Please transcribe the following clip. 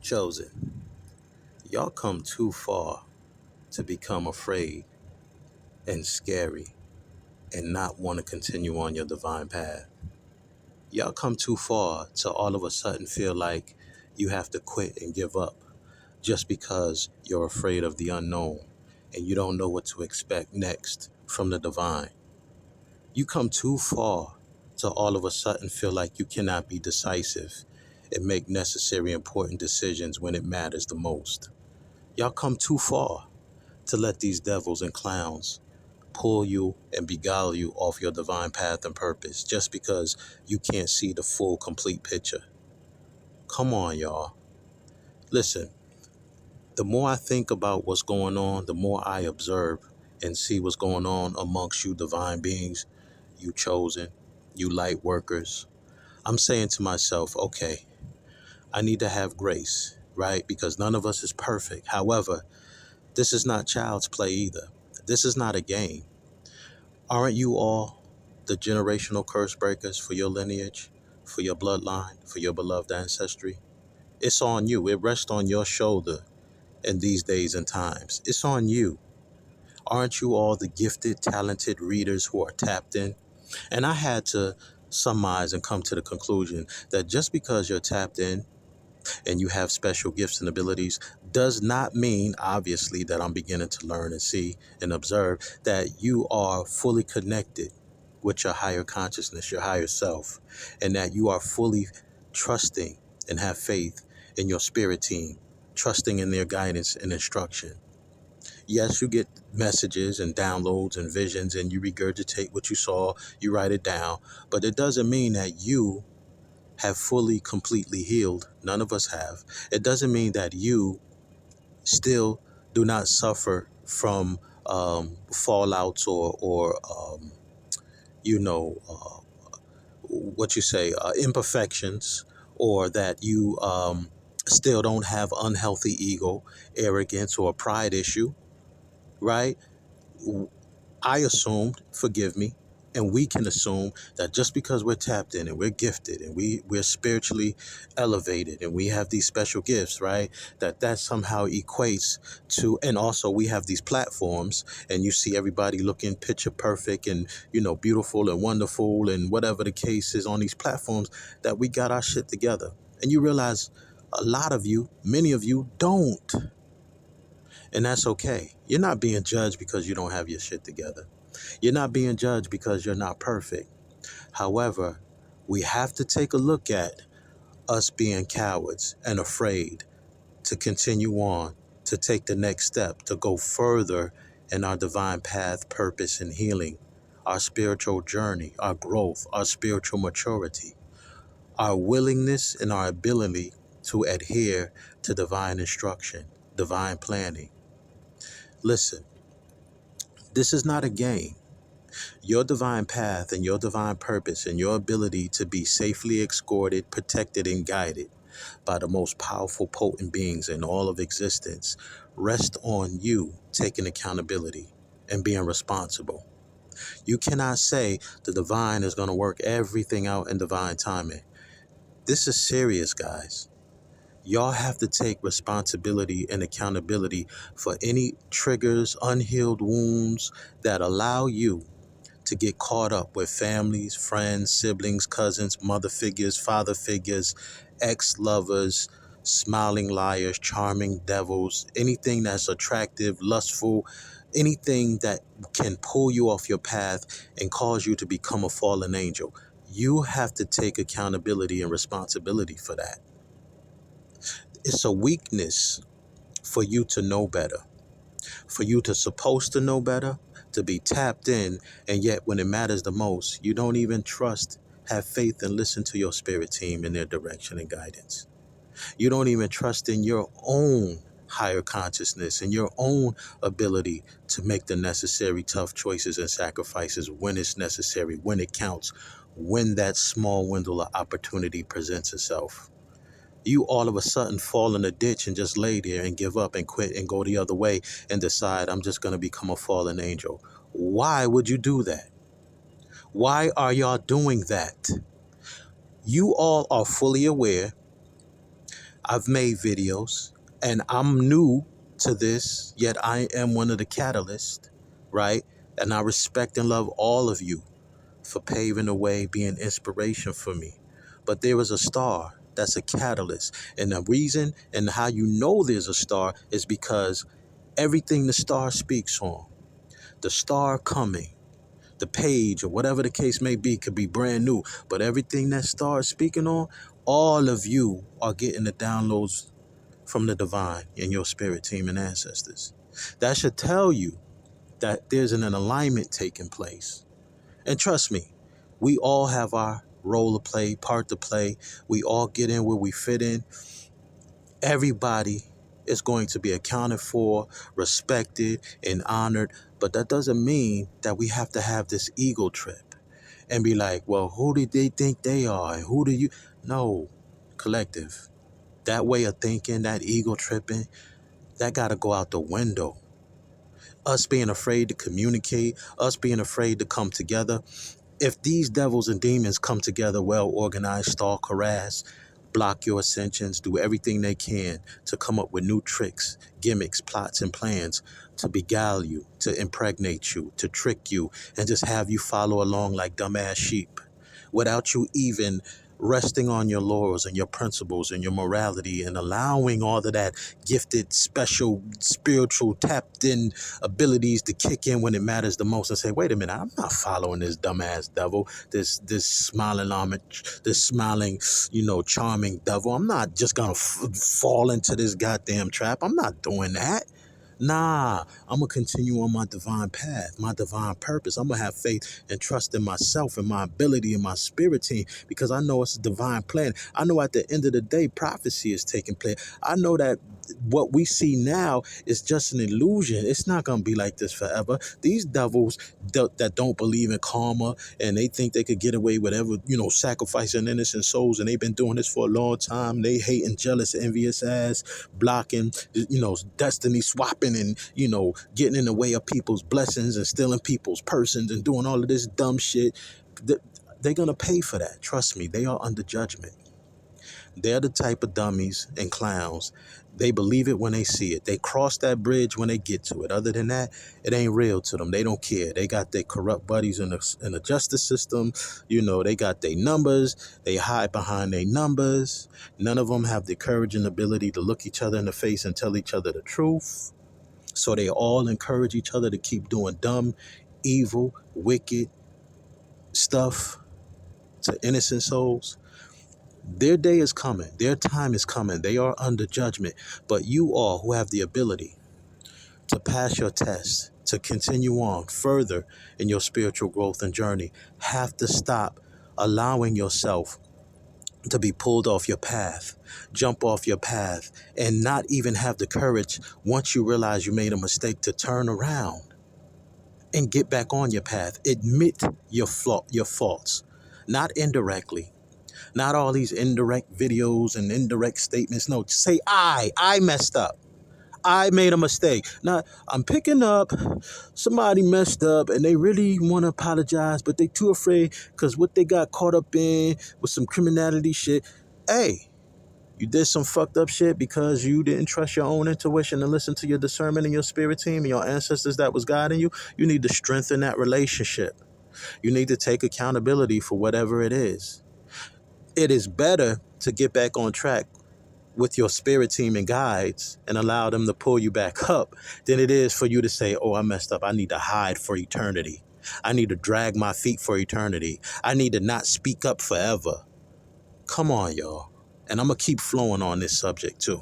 Chosen, y'all come too far to become afraid and scary and not want to continue on your divine path. Y'all come too far to all of a sudden feel like you have to quit and give up just because you're afraid of the unknown and you don't know what to expect next from the divine. You come too far to all of a sudden feel like you cannot be decisive and make necessary important decisions when it matters the most. Y'all come too far to let these devils and clowns pull you and beguile you off your divine path and purpose just because you can't see the full, complete picture. Come on, y'all. Listen, the more I think about what's going on, the more I observe and see what's going on amongst you divine beings, you chosen, you light workers. I'm saying to myself, okay, I need to have grace, right? Because none of us is perfect. However, this is not child's play either. This is not a game. Aren't you all the generational curse breakers for your lineage, for your bloodline, for your beloved ancestry? It's on you. It rests on your shoulder in these days and times. It's on you. Aren't you all the gifted, talented readers who are tapped in? And I had to surmise and come to the conclusion that just because you're tapped in and you have special gifts and abilities does not mean, obviously, that I'm beginning to learn and see and observe that you are fully connected with your higher consciousness, your higher self, and that you are fully trusting and have faith in your spirit team, trusting in their guidance and instruction. Yes, you get messages and downloads and visions and you regurgitate what you saw, you write it down, but it doesn't mean that you have fully, completely healed. None of us have. It doesn't mean that you still do not suffer from fallouts or you know, what you say, imperfections, or that you still don't have unhealthy ego, arrogance, or a pride issue, right? I assumed, forgive me, and we can assume that just because we're tapped in and we're gifted and we're spiritually elevated and we have these special gifts, right? That somehow equates to, and also we have these platforms and you see everybody looking picture perfect and, beautiful and wonderful and whatever the case is on these platforms, that we got our shit together. And you realize a lot of you, many of you don't. And that's okay. You're not being judged because you don't have your shit together. You're not being judged because you're not perfect. However, we have to take a look at us being cowards and afraid to continue on, to take the next step, to go further in our divine path, purpose, and healing, our spiritual journey, our growth, our spiritual maturity, our willingness and our ability to adhere to divine instruction, divine planning. Listen, this is not a game. Your divine path and your divine purpose and your ability to be safely escorted, protected, and guided by the most powerful, potent beings in all of existence rest on you taking accountability and being responsible. You cannot say the divine is going to work everything out in divine timing. This is serious, guys. Y'all have to take responsibility and accountability for any triggers, unhealed wounds that allow you to get caught up with families, friends, siblings, cousins, mother figures, father figures, ex-lovers, smiling liars, charming devils, anything that's attractive, lustful, anything that can pull you off your path and cause you to become a fallen angel. You have to take accountability and responsibility for that. It's a weakness for you to know better, for you to supposed to know better, to be tapped in, and yet when it matters the most, you don't even trust, have faith, and listen to your spirit team in their direction and guidance. You don't even trust in your own higher consciousness and your own ability to make the necessary tough choices and sacrifices when it's necessary, when it counts, when that small window of opportunity presents itself. You all of a sudden fall in a ditch and just lay there and give up and quit and go the other way and decide, I'm just going to become a fallen angel. Why would you do that? Why are y'all doing that? You all are fully aware. I've made videos and I'm new to this, yet I am one of the catalysts, right? And I respect and love all of you for paving the way, being inspiration for me. But there is a star that's a catalyst. And the reason and how you know there's a star is because everything the star speaks on, the star coming, the page or whatever the case may be, could be brand new. But everything that star is speaking on, all of you are getting the downloads from the divine in your spirit team and ancestors. That should tell you that there's an alignment taking place. And trust me, we all have our role to play, part to play. We all get in where we fit in. Everybody is going to be accounted for, respected, and honored. But that doesn't mean that we have to have this ego trip and be like, well, who do they think they are? Who do you? No, collective. That way of thinking, that ego tripping, that got to go out the window. Us being afraid to communicate, us being afraid to come together. If these devils and demons come together well organized, stalk, harass, block your ascensions, do everything they can to come up with new tricks, gimmicks, plots, and plans to beguile you, to impregnate you, to trick you, and just have you follow along like dumbass sheep without you even resting on your laurels and your principles and your morality and allowing all of that gifted, special, spiritual, tapped in abilities to kick in when it matters the most and say, wait a minute, I'm not following this dumbass devil, this smiling homage, this smiling, charming devil. I'm not just gonna fall into this goddamn trap. I'm not doing that. Nah, I'm going to continue on my divine path, my divine purpose. I'm going to have faith and trust in myself and my ability and my spirit team because I know it's a divine plan. I know at the end of the day, prophecy is taking place. I know that what we see now is just an illusion. It's not going to be like this forever. These devils that don't believe in karma and they think they could get away with whatever, sacrificing innocent souls. And they've been doing this for a long time. They hate and jealous, envious ass, blocking, destiny swapping and, getting in the way of people's blessings and stealing people's persons and doing all of this dumb shit. They're going to pay for that. Trust me, they are under judgment. They're the type of dummies and clowns. They believe it when they see it. They cross that bridge when they get to it. Other than that, it ain't real to them. They don't care. They got their corrupt buddies in the justice system. They got their numbers. They hide behind their numbers. None of them have the courage and ability to look each other in the face and tell each other the truth. So they all encourage each other to keep doing dumb, evil, wicked stuff to innocent souls. Their day is coming. Their time is coming. They are under judgment. But you all who have the ability to pass your test, to continue on further in your spiritual growth and journey, have to stop allowing yourself to be pulled off your path, jump off your path, and not even have the courage, once you realize you made a mistake, to turn around and get back on your path. Admit your faults, not indirectly. Not all these indirect videos and indirect statements. No, say I messed up. I made a mistake. Now, I'm picking up somebody messed up and they really want to apologize, but they too afraid because what they got caught up in was some criminality shit. Hey, you did some fucked up shit because you didn't trust your own intuition and listen to your discernment and your spirit team and your ancestors that was guiding you. You need to strengthen that relationship. You need to take accountability for whatever it is. It is better to get back on track with your spirit team and guides and allow them to pull you back up than it is for you to say, oh, I messed up. I need to hide for eternity. I need to drag my feet for eternity. I need to not speak up forever. Come on, y'all. And I'm going to keep flowing on this subject too.